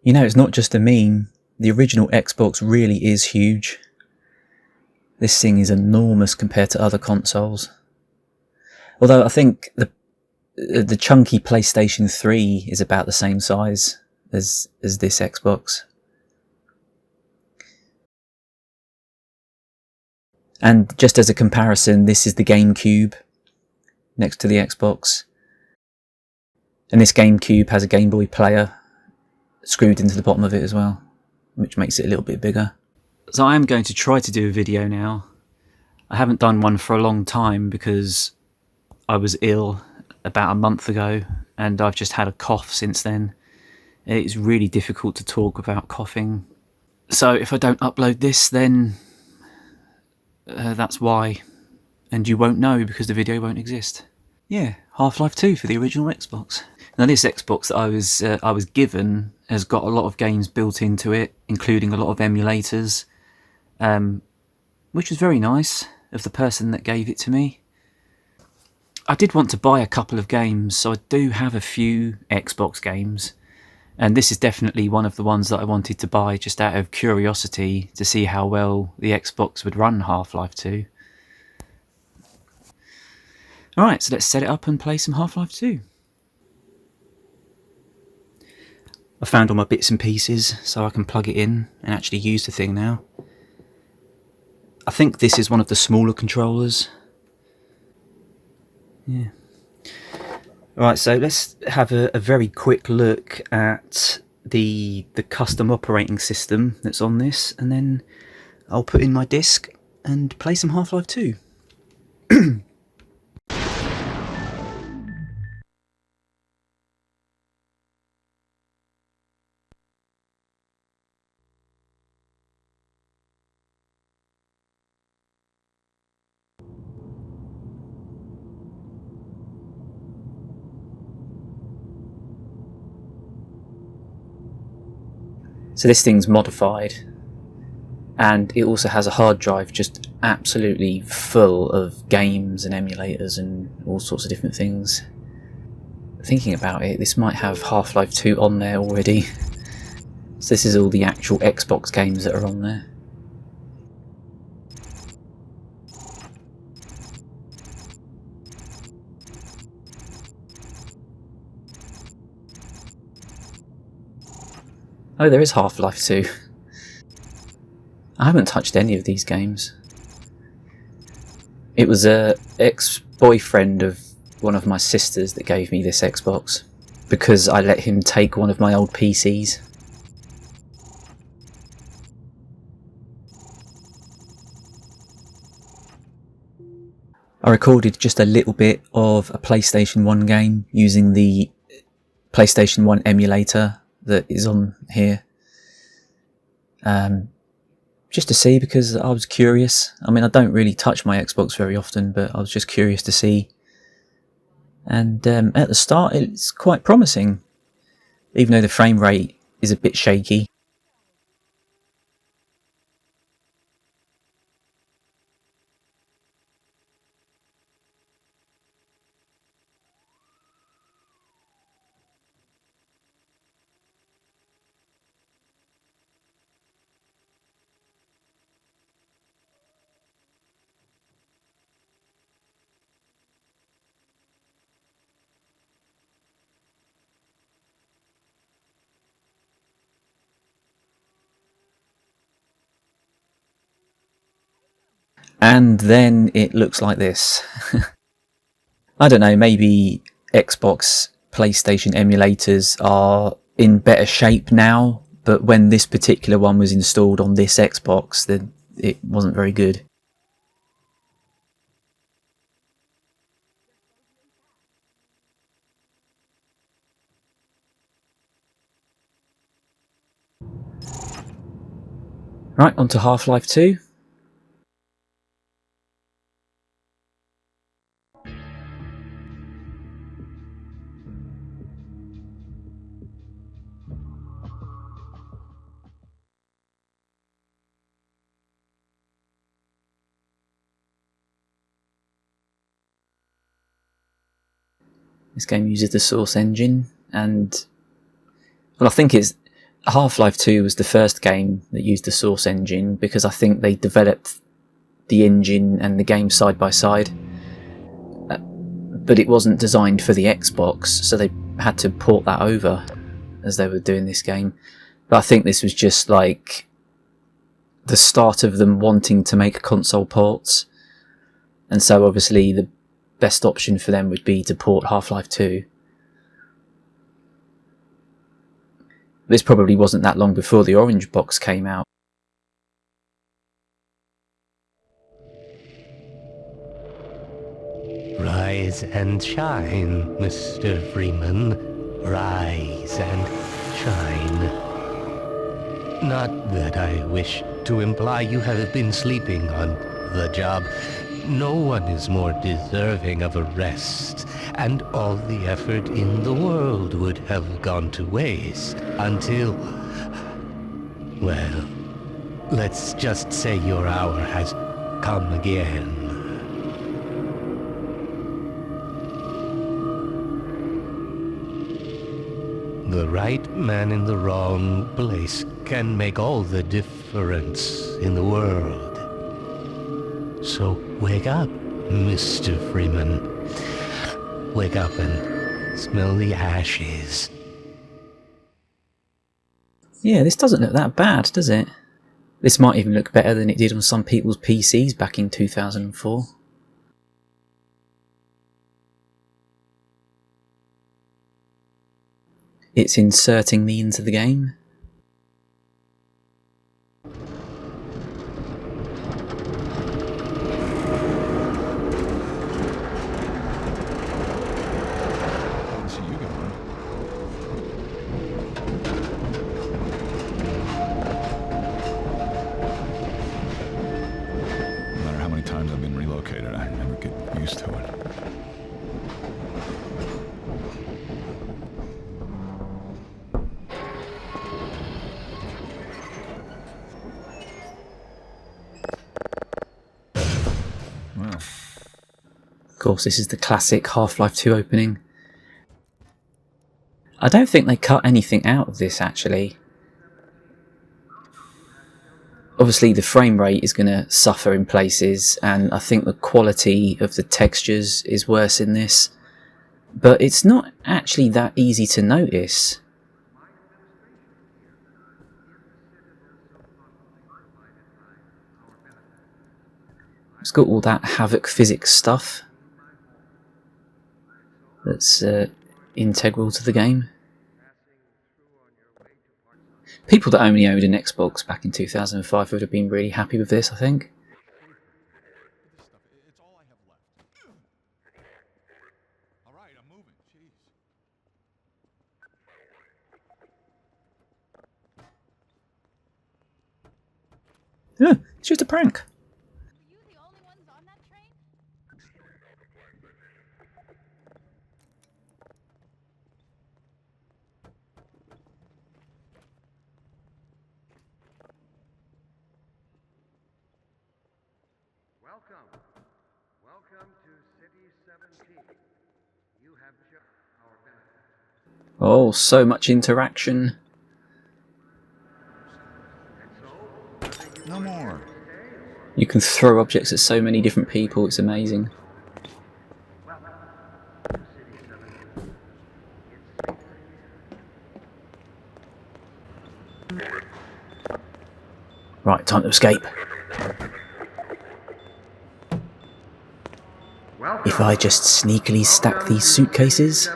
You know, it's not just a meme. The original Xbox really is huge. This thing is enormous compared to other consoles. Although I think the chunky PlayStation 3 is about the same size as this Xbox. And just as a comparison, this is the GameCube next to the Xbox. And this GameCube has a Game Boy player screwed into the bottom of it as well, which makes it a little bit bigger. So I am going to try to do a video now. I haven't done one for a long time because I was ill about a month ago and I've just had a cough since then. It's really difficult to talk about coughing. So if I don't upload this, then that's why. And you won't know because the video won't exist. Yeah, Half-Life 2 for the original Xbox. Now this Xbox that I was given has got a lot of games built into it, including a lot of emulators, which was very nice of the person that gave it to me. I did want to buy a couple of games, so I do have a few Xbox games, and this is definitely one of the ones that I wanted to buy just out of curiosity to see how well the Xbox would run Half-Life 2. Alright, so let's set it up and play some Half-Life 2. I found all my bits and pieces so I can plug it in and actually use the thing now. I think this is one of the smaller controllers. Yeah. Alright, so let's have a very quick look at the custom operating system that's on this, and then I'll put in my disc and play some Half-Life 2. So this thing's modified, and it also has a hard drive just absolutely full of games and emulators and all sorts of different things. Thinking about it, this might have Half-Life 2 on there already. So this is all the actual Xbox games that are on there. Oh, there is Half-Life 2. I haven't touched any of these games. It was a ex-boyfriend of one of my sisters that gave me this Xbox, because I let him take one of my old PCs. I recorded just a little bit of a PlayStation 1 game using the PlayStation 1 emulator that is on here. Just to see, because I was curious. I mean, I don't really touch my Xbox very often, but I was just curious to see. And at the start, it's quite promising, even though the frame rate is a bit shaky. And then it looks like this. I don't know, maybe Xbox, PlayStation emulators are in better shape now, but when this particular one was installed on this Xbox, then it wasn't very good. Right, on to Half-Life 2. This game uses the Source engine, and well, I think it's Half-Life 2 was the first game that used the Source engine because I think they developed the engine and the game side by side. But it wasn't designed for the Xbox, so they had to port that over as they were doing this game. But I think this was just like the start of them wanting to make console ports. And so obviously the best option for them would be to port Half-Life 2. This probably wasn't that long before the Orange Box came out. Rise and shine, Mr. Freeman. Rise and shine. Not that I wish to imply you have been sleeping on the job. No one is more deserving of a rest, and all the effort in the world would have gone to waste until... well, let's just say your hour has come again. The right man in the wrong place can make all the difference in the world. So wake up, Mr. Freeman. Wake up and smell the ashes. Yeah, this doesn't look that bad, does it? This might even look better than it did on some people's PCs back in 2004. It's inserting me into the game. No matter how many times I've been relocated, I never get used to it. Of course, this is the classic Half-Life 2 opening. I don't think they cut anything out of this, actually. Obviously, the frame rate is going to suffer in places, and I think the quality of the textures is worse in this. But it's not actually that easy to notice. It's got all that Havoc physics stuff that's integral to the game. People that only owned an Xbox back in 2005 would have been really happy with this, I think. Alright, I'm moving. Jeez. It's just a prank. Welcome to City 17. You have our benefit. Oh, so much interaction. No more. You can throw objects at so many different people, it's amazing. Right, time to escape. If I just sneakily stack these suitcases,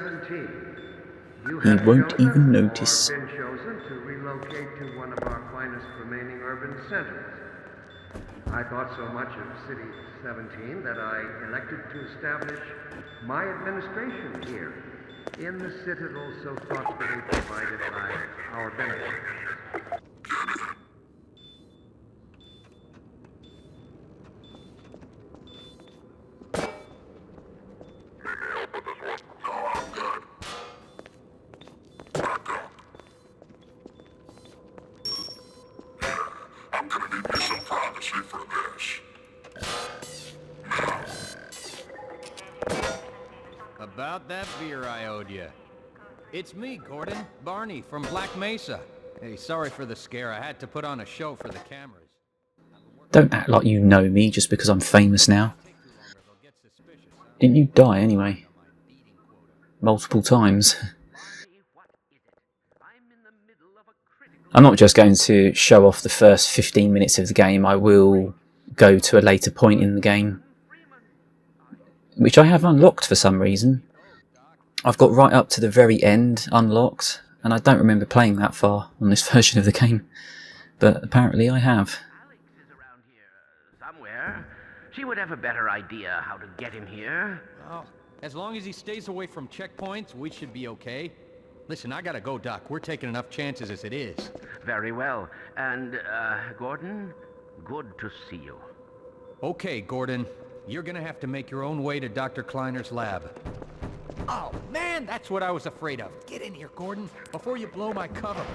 he won't even notice. Been chosen to relocate to one of our finest remaining urban centers. I thought so much of City 17 that I elected to establish my administration here in the citadel so thoughtfully provided by our benefactors. About that beer I owed you. It's me, Gordon, Barney from Black Mesa. Hey, sorry for the scare. I had to put on a show for the cameras. Don't act like you know me just because I'm famous now. Didn't you die anyway? Multiple times. I'm not just going to show off the first 15 minutes of the game. I will go to a later point in the game, which I have unlocked for some reason. I've got right up to the very end unlocked, and I don't remember playing that far on this version of the game, but apparently I have. Alex is around here somewhere. She would have a better idea how to get him here. Well, as long as he stays away from checkpoints, we should be okay. Listen, I gotta go, Doc. We're taking enough chances as it is. Very well. And, Gordon, good to see you. Okay, Gordon. You're gonna have to make your own way to Dr. Kleiner's lab. Oh, man, that's what I was afraid of. Get in here, Gordon, before you blow my cover.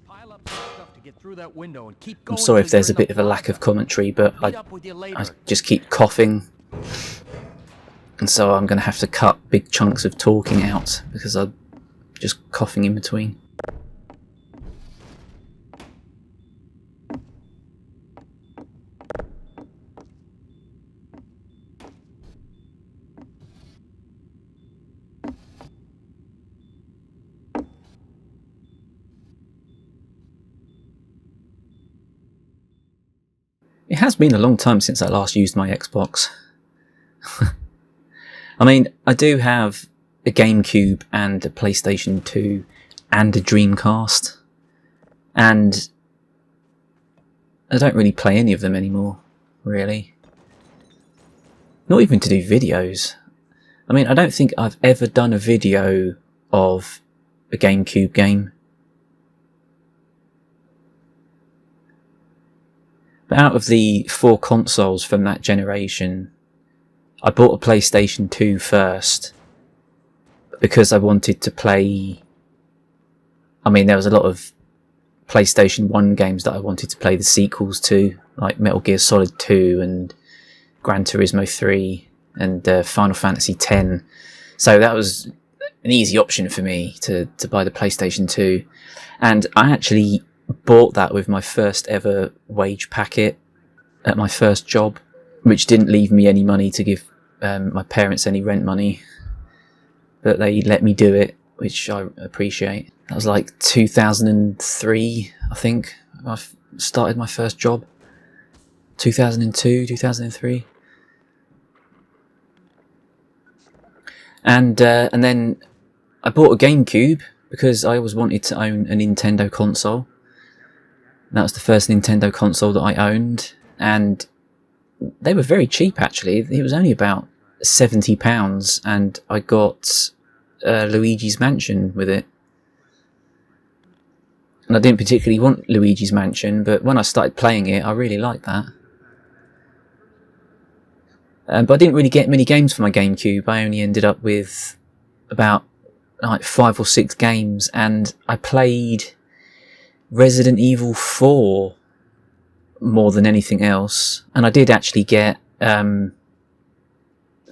Pile up some stuff to get through that window and keep going. I'm sorry if till there's a you're in bit of a lack of commentary, but Meet up with you later. I just keep coughing. And so I'm going to have to cut big chunks of talking out because I'm just coughing in between. It has been a long time since I last used my Xbox. I mean, I do have a GameCube and a PlayStation 2 and a Dreamcast, and I don't really play any of them anymore, really. Not even to do videos. I mean, I don't think I've ever done a video of a GameCube game. But out of the 4 consoles from that generation, I bought a PlayStation 2 first because I wanted to play... I mean, there was a lot of PlayStation 1 games that I wanted to play the sequels to, like Metal Gear Solid 2 and Gran Turismo 3 and Final Fantasy X. So that was an easy option for me to buy the PlayStation 2. And I actually bought that with my first ever wage packet at my first job, which didn't leave me any money to give my parents any rent money, but they let me do it, which I appreciate. That was like 2003, I think. I started my first job. 2002, 2003. And then I bought a GameCube because I always wanted to own a Nintendo console. That was the first Nintendo console that I owned, and they were very cheap actually. It was only about £70, and I got Luigi's Mansion with it. And I didn't particularly want Luigi's Mansion, but when I started playing it, I really liked that. But I didn't really get many games for my GameCube. I only ended up with about like 5 or 6 games, and I played Resident Evil 4 more than anything else. And I did actually get The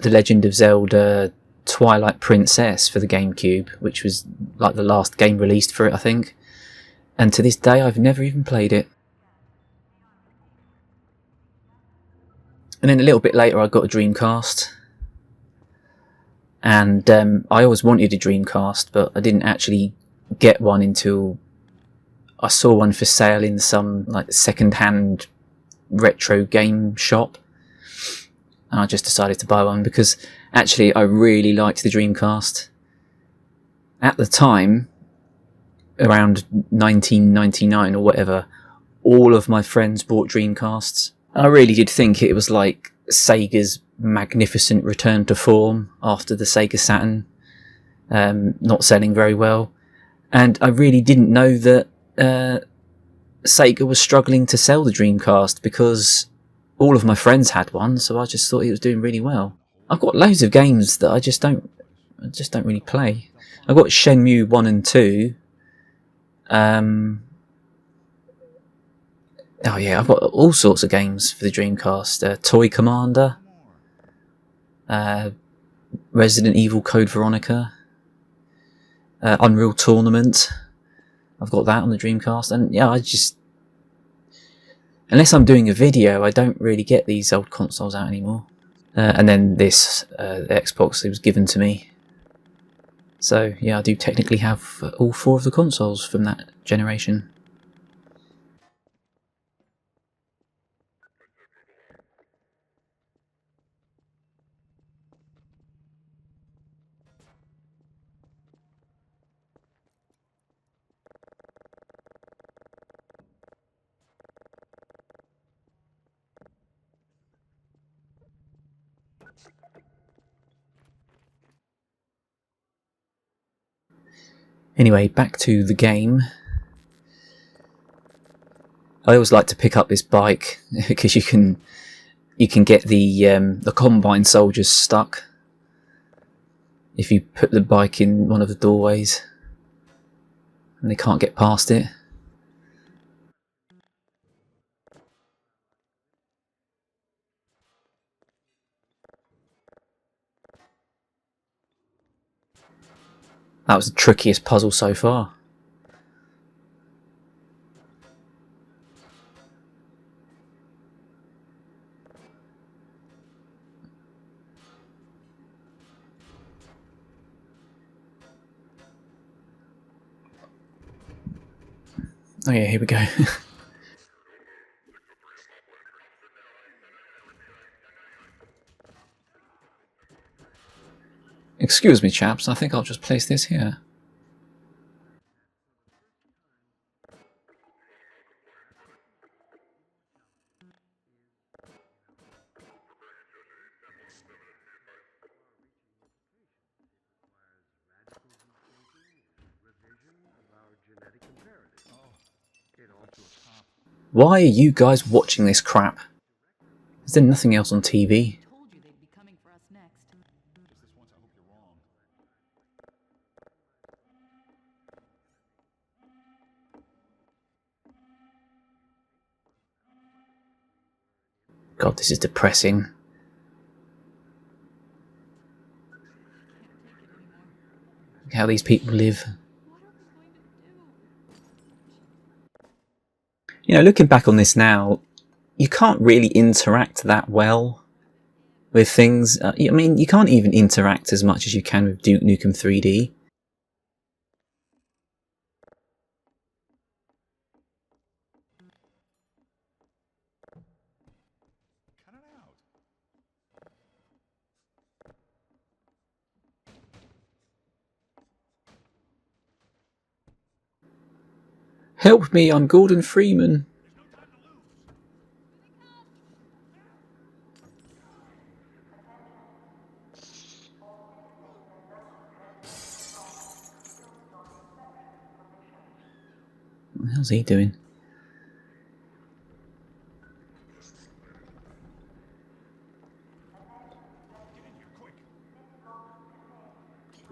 Legend of Zelda Twilight Princess for the GameCube, which was like the last game released for it, I think. And to this day, I've never even played it. And then a little bit later, I got a Dreamcast. And I always wanted a Dreamcast, but I didn't actually get one until I saw one for sale in some like second-hand retro game shop. And I just decided to buy one because actually I really liked the Dreamcast. At the time, around 1999 or whatever, all of my friends bought Dreamcasts. I really did think it was like Sega's magnificent return to form after the Sega Saturn not selling very well. And I really didn't know that Sega was struggling to sell the Dreamcast because all of my friends had one, so I just thought it was doing really well. I've got loads of games that I just don't really play. I've got Shenmue 1 and 2. Oh yeah, I've got all sorts of games for the Dreamcast. Toy Commander, Resident Evil Code Veronica, Unreal Tournament. I've got that on the Dreamcast, and yeah, unless I'm doing a video, I don't really get these old consoles out anymore. And then this Xbox, it was given to me. So yeah, I do technically have all 4 of the consoles from that generation. Anyway, back to the game. I always like to pick up this bike because you can get the Combine soldiers stuck if you put the bike in one of the doorways and they can't get past it. That was the trickiest puzzle so far. Oh yeah, here we go. Excuse me, chaps, I think I'll just place this here. Why are you guys watching this crap? Is there nothing else on TV? God, this is depressing. Look how these people live. You know, looking back on this now, you can't really interact that well with things. I mean, you can't even interact as much as you can with Duke Nukem 3D. Help me, I'm Gordon Freeman. What the hell's he doing?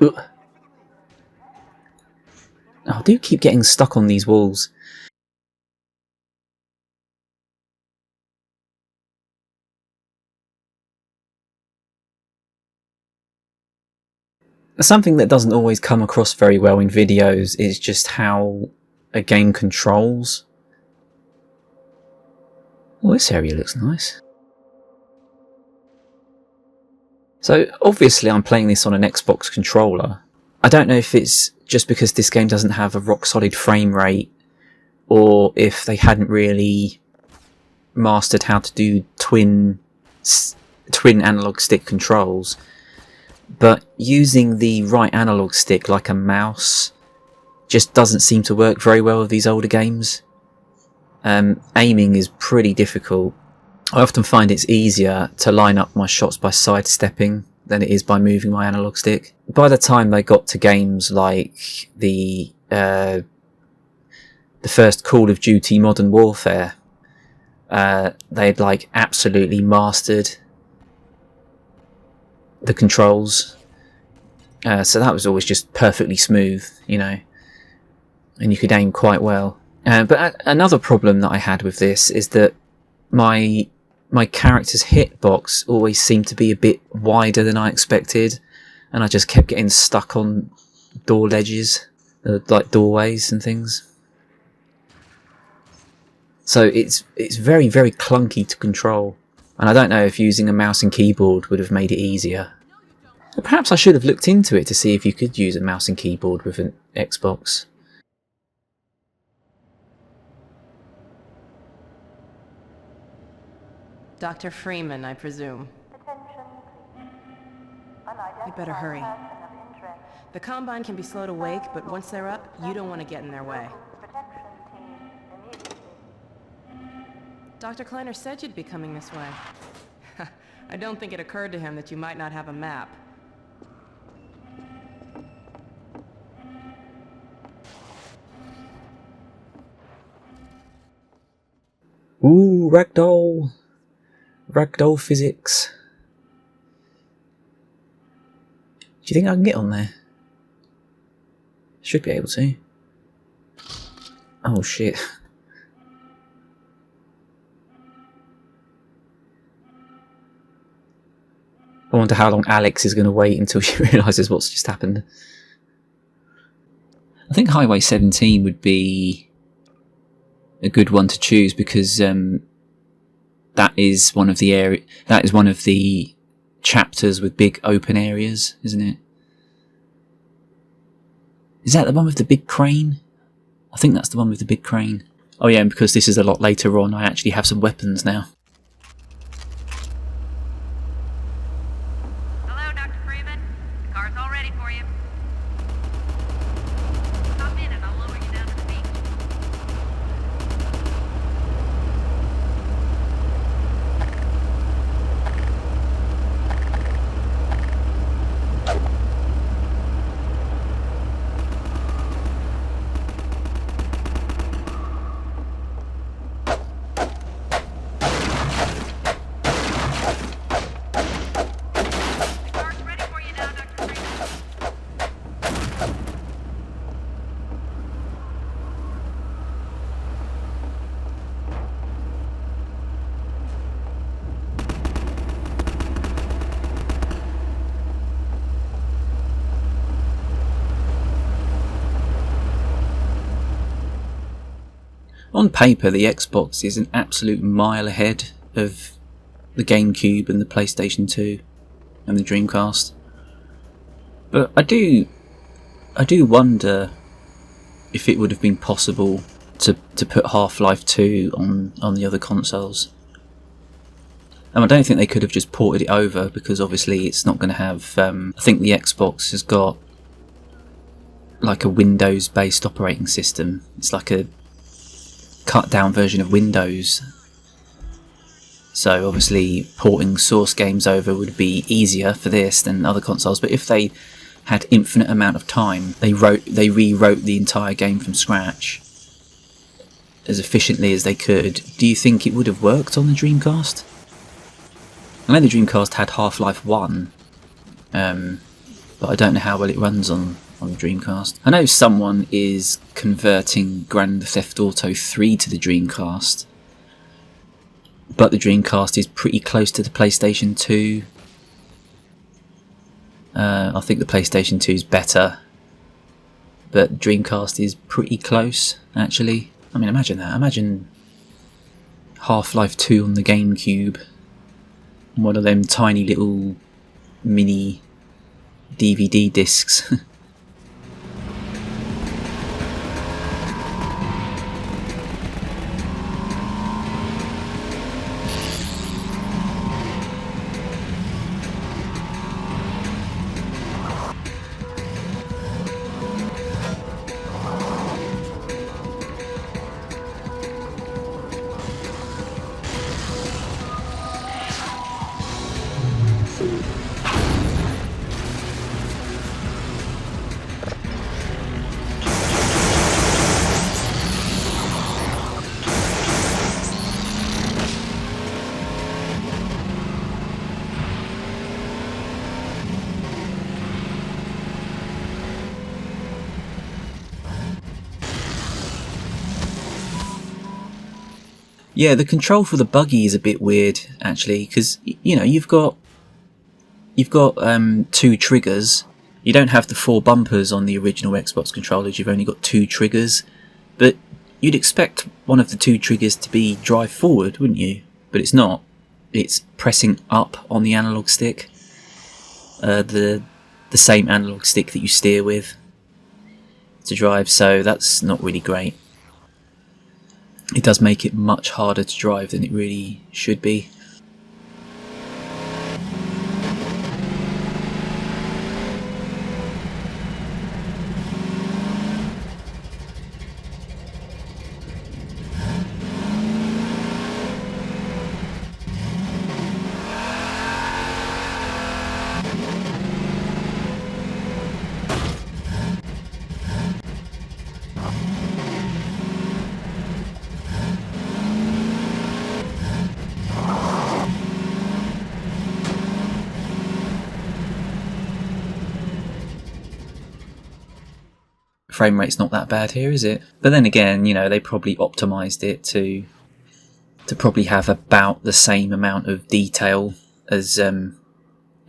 Ugh. Oh, I do keep getting stuck on these walls. Something that doesn't always come across very well in videos is just how a game controls. Oh, this area looks nice. So obviously I'm playing this on an Xbox controller. I don't know if it's just because this game doesn't have a rock solid frame rate, or if they hadn't really mastered how to do twin analog stick controls. But using the right analog stick like a mouse just doesn't seem to work very well with these older games. Aiming is pretty difficult. I often find it's easier to line up my shots by sidestepping than it is by moving my analog stick. By the time they got to games like the first Call of Duty Modern Warfare, they'd like absolutely mastered the controls. So that was always just perfectly smooth, you know, and you could aim quite well. But another problem that I had with this is that my character's hitbox always seemed to be a bit wider than I expected, and I just kept getting stuck on door ledges, like doorways and things. So it's very, very clunky to control. And I don't know if using a mouse and keyboard would have made it easier. But perhaps I should have looked into it to see if you could use a mouse and keyboard with an Xbox. Dr. Freeman, I presume. You better hurry. The Combine can be slow to wake, but once they're up, you don't want to get in their way. Dr. Kleiner said you'd be coming this way. I don't think it occurred to him that you might not have a map. Ooh, ragdoll. Ragdoll physics. Do you think I can get on there? Should be able to. Oh shit. I wonder how long Alex is going to wait until she realises what's just happened. I think Highway 17 would be a good one to choose because that is one of the chapters with big open areas, isn't it? Is that the one with the big crane? I think that's the one with the big crane. Oh yeah, and because this is a lot later on, I actually have some weapons now. Hello, Dr. Freeman. The car's all ready for you. Hop in and I'll lower you down to the beach. The car's ready for you now, Dr. Freeman. On paper, the Xbox is an absolute mile ahead of the GameCube and the PlayStation 2 and the Dreamcast. But I do wonder if it would have been possible to put Half-Life 2 on the other consoles. And I don't think they could have just ported it over because obviously it's not going to have... I think the Xbox has got like a Windows-based operating system. It's like a cut-down version of Windows. So obviously porting source games over would be easier for this than other consoles. But if they had infinite amount of time, they rewrote the entire game from scratch as efficiently as they could. Do you think it would have worked on the Dreamcast? I know the Dreamcast had Half-Life 1, but I don't know how well it runs on the Dreamcast. I know someone is converting Grand Theft Auto 3 to the Dreamcast, but the Dreamcast is pretty close to the PlayStation 2. I think the PlayStation 2 is better, but Dreamcast is pretty close, actually. I mean, imagine that. Imagine Half-Life 2 on the GameCube. One of them tiny little mini DVD discs. Yeah, the control for the buggy is a bit weird, actually, because you know you've got two triggers, You don't have the 4 bumpers on the original Xbox controllers, you've only got 2 triggers, but you'd expect one of the 2 triggers to be drive forward, wouldn't you? But it's not. It's pressing up on the analog stick, the same analog stick that you steer with to drive, so that's not really great. It does make it much harder to drive than it really should be. Frame rate's not that bad here, is it? But then again, you know, they probably optimized it to probably have about the same amount of detail as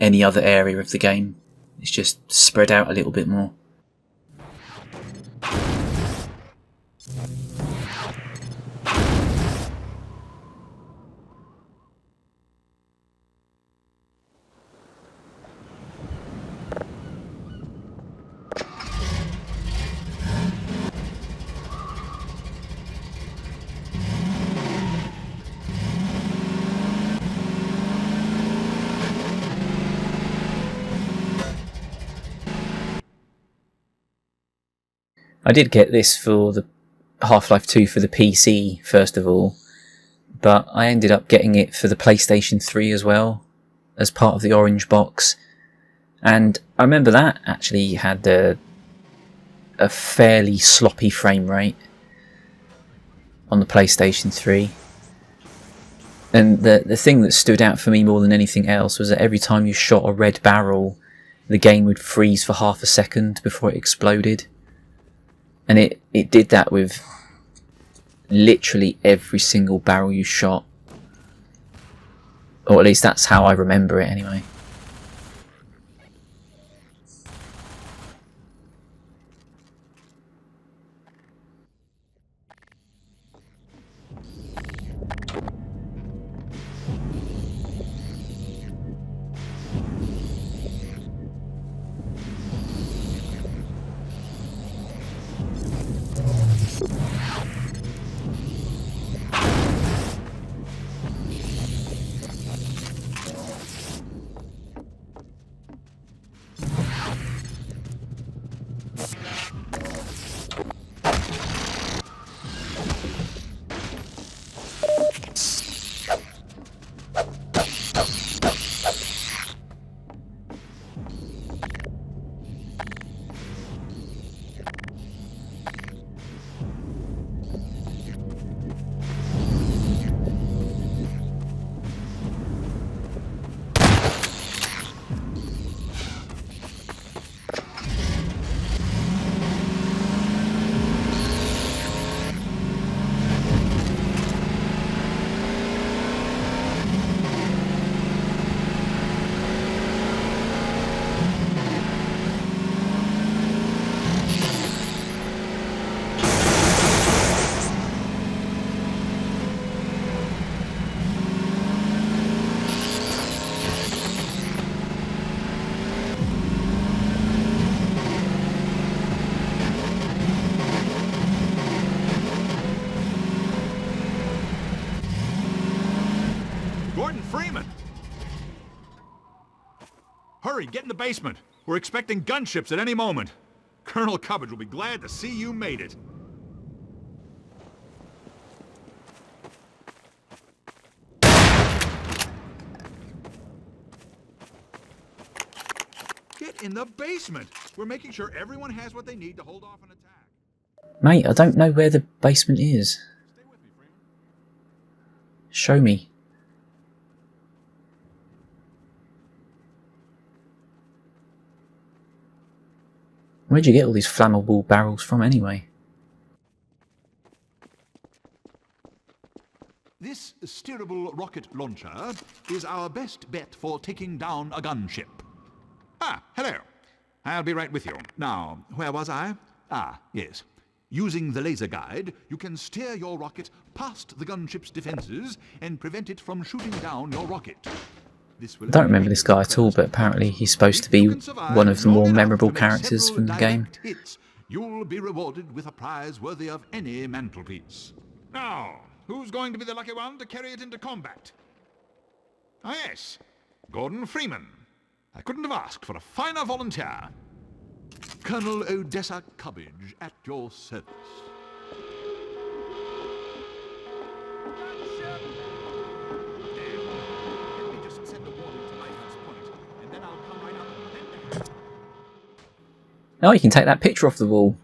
any other area of the game. It's just spread out a little bit more. I did get this for the Half-Life 2 for the PC first of all, but I ended up getting it for the PlayStation 3 as well, as part of the orange box. And I remember that actually had a fairly sloppy frame rate on the PlayStation 3. And the thing that stood out for me more than anything else was that every time you shot a red barrel, the game would freeze for half a second before it exploded. And it did that with literally every single barrel you shot. Or at least that's how I remember it anyway. Hurry, get in the basement. We're expecting gunships at any moment. Colonel Cubbage will be glad to see you made it. Get in the basement. We're making sure everyone has what they need to hold off an attack. Mate, I don't know where the basement is. Stay with me, Freeman. Show me. Where'd you get all these flammable barrels from anyway? This steerable rocket launcher is our best bet for taking down a gunship. Ah, hello. I'll be right with you. Now, where was I? Ah, yes. Using the laser guide, you can steer your rocket past the gunship's defenses and prevent it from shooting down your rocket. I don't remember this guy at all, but apparently he's supposed to be one of the more memorable characters from the game. You'll be rewarded with a prize worthy of any mantelpiece. Now, who's going to be the lucky one to carry it into combat? Ah, yes, Gordon Freeman. I couldn't have asked for a finer volunteer. Colonel Odessa Cubbage at your service. Let me just send a warning to Lighthouse Point, and then I'll come right up. Oh, you can take that picture off the wall.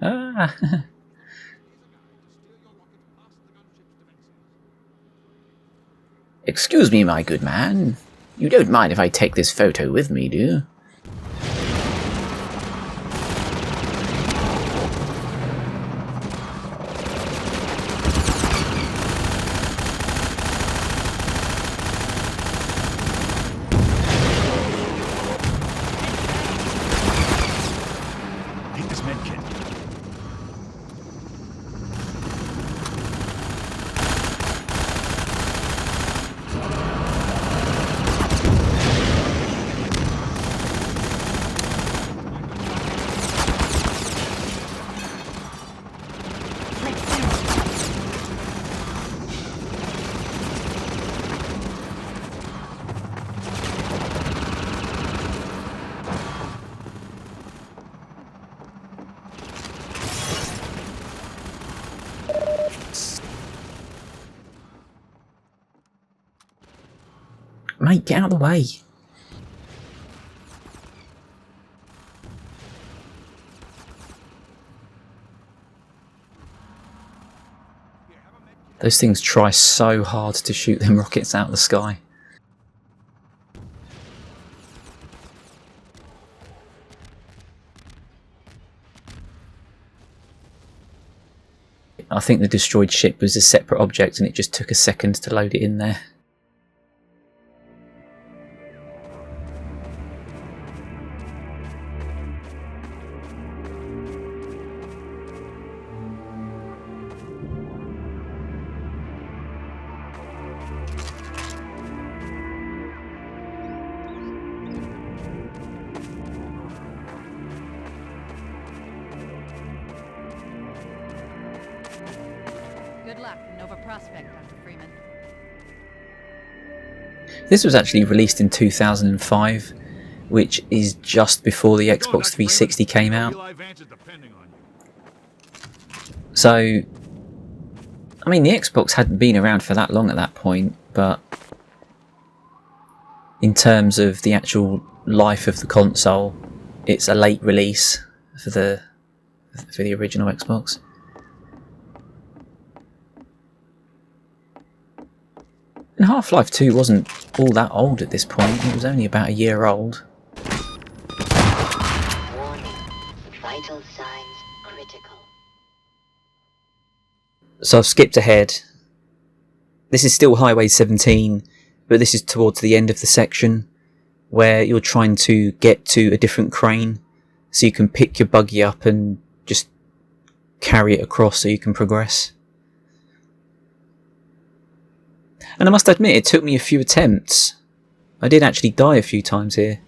Ah. Excuse me, my good man. You don't mind if I take this photo with me, do you? Take this med kit. Mate, get out of the way. Those things try so hard to shoot them rockets out of the sky. I think the destroyed ship was a separate object and it just took a second to load it in there. Good luck in Nova Prospect, Dr. Freeman. This was actually released in 2005, which is just before the Xbox 360 came out. So, I mean, the Xbox hadn't been around for that long at that point, but in terms of the actual life of the console, it's a late release for the original Xbox. And Half-Life 2 wasn't all that old at this point, it was only about a year old. Warning. Vital signs critical. So I've skipped ahead. This is still Highway 17, but this is towards the end of the section where you're trying to get to a different crane so you can pick your buggy up and just carry it across so you can progress. And I must admit, it took me a few attempts. I did actually die a few times here.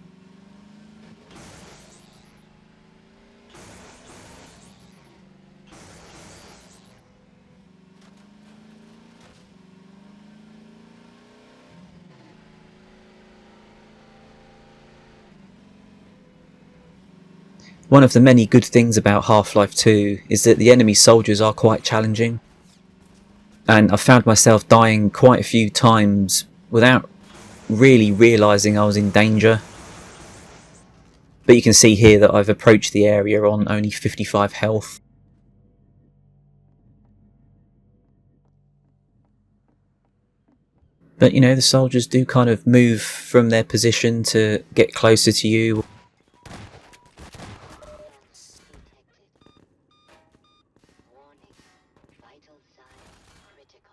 One of the many good things about Half-Life 2 is that the enemy soldiers are quite challenging. And I found myself dying quite a few times without really realising I was in danger. But you can see here that I've approached the area on only 55 health. But you know, the soldiers do kind of move from their position to get closer to you. Warning. Vital signs critical.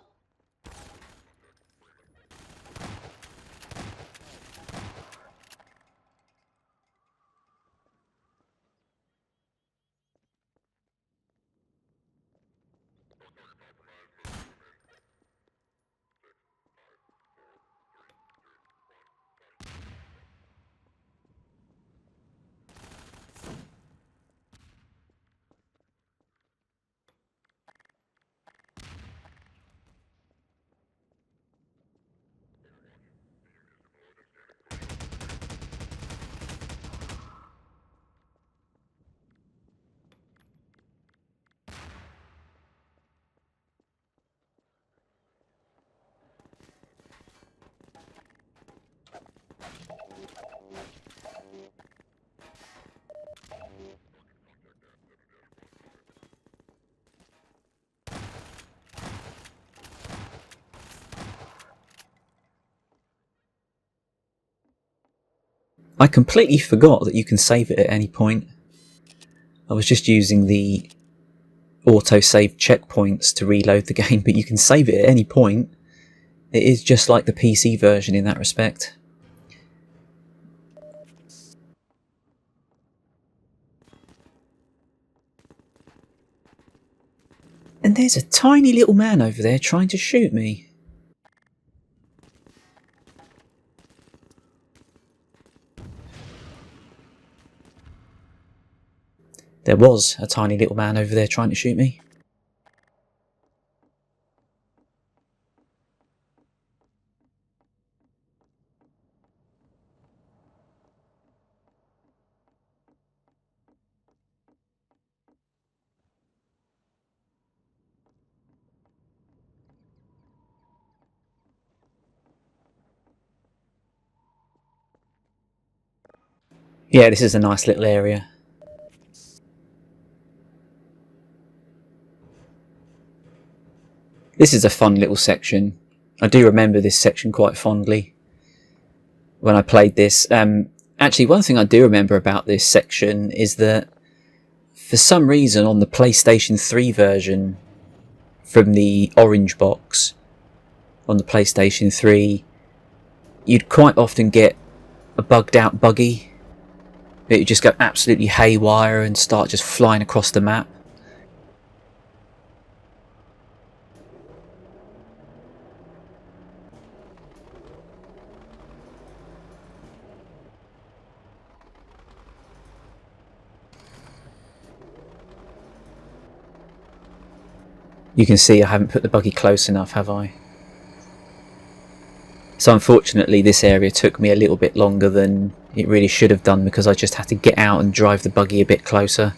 I completely forgot that you can save it at any point. I was just using the auto-save checkpoints to reload the game, but you can save it at any point. It is just like the PC version in that respect. And there's a tiny little man over there trying to shoot me. There was a tiny little man over there trying to shoot me. Yeah, this is a nice little area. This is a fun little section. I do remember this section quite fondly when I played this. Actually, one thing I do remember about this section is that for some reason on the PlayStation 3 version from the orange box on the PlayStation 3, you'd quite often get a bugged out buggy. It would just go absolutely haywire and start just flying across the map. You can see I haven't put the buggy close enough, have I? So unfortunately this area took me a little bit longer than it really should have done because I just had to get out and drive the buggy a bit closer.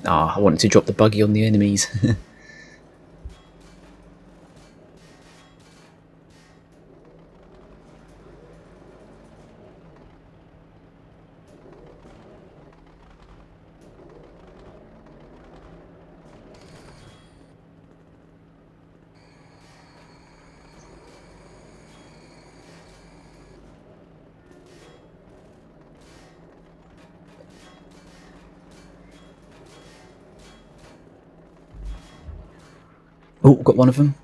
I wanted to drop the buggy on the enemies. Oh, got one of them.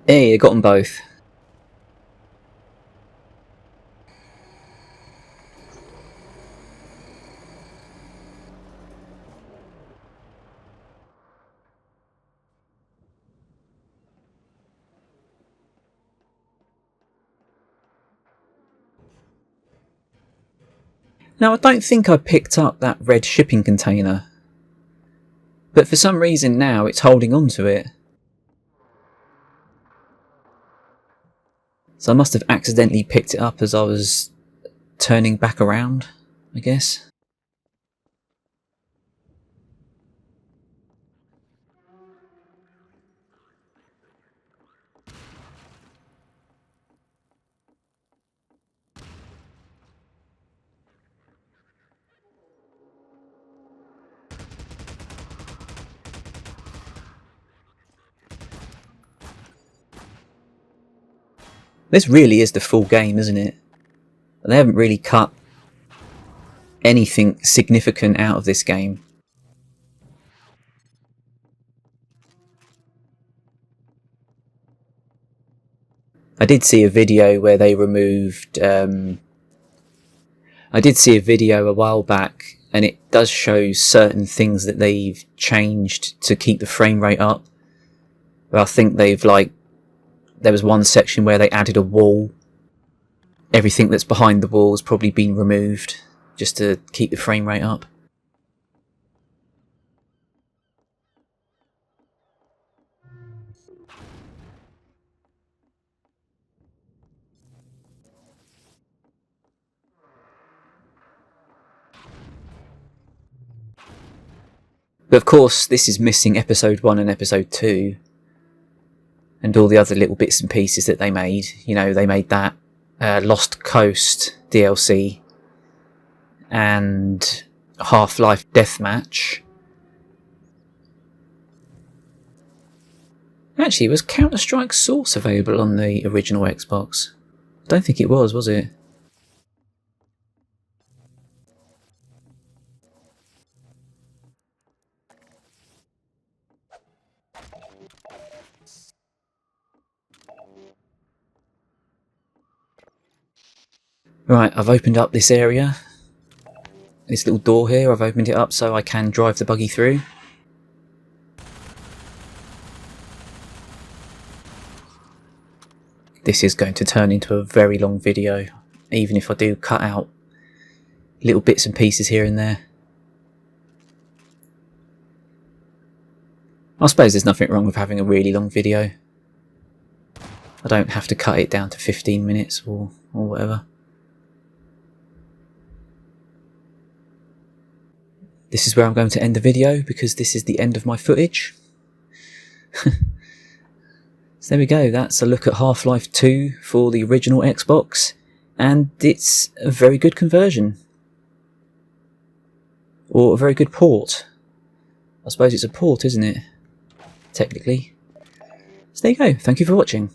Hey, I got them both. Now, I don't think I picked up that red shipping container, but for some reason now it's holding on to it. So I must have accidentally picked it up as I was turning back around, I guess. This really is the full game, isn't it? They haven't really cut anything significant out of this game. I did see a video where they removed... I did see a video a while back, and it does show certain things that they've changed to keep the frame rate up. But I think they've, like... There was one section where they added a wall. Everything that's behind the wall has probably been removed, just to keep the frame rate up. But of course, this is missing episode 1 and episode 2. And all the other little bits and pieces that they made. You know, they made that Lost Coast DLC and Half-Life Deathmatch. Actually, was Counter-Strike Source available on the original Xbox? I don't think it was it? Right, I've opened up this area. This little door here, I've opened it up so I can drive the buggy through. This is going to turn into a very long video, even if I do cut out little bits and pieces here and there. I suppose there's nothing wrong with having a really long video. I don't have to cut it down to 15 minutes or whatever. This is where I'm going to end the video because this is the end of my footage. So there we go, that's a look at Half-Life 2 for the original Xbox, and it's a very good conversion. Or a very good port. I suppose it's a port, isn't it? Technically. So there you go, thank you for watching.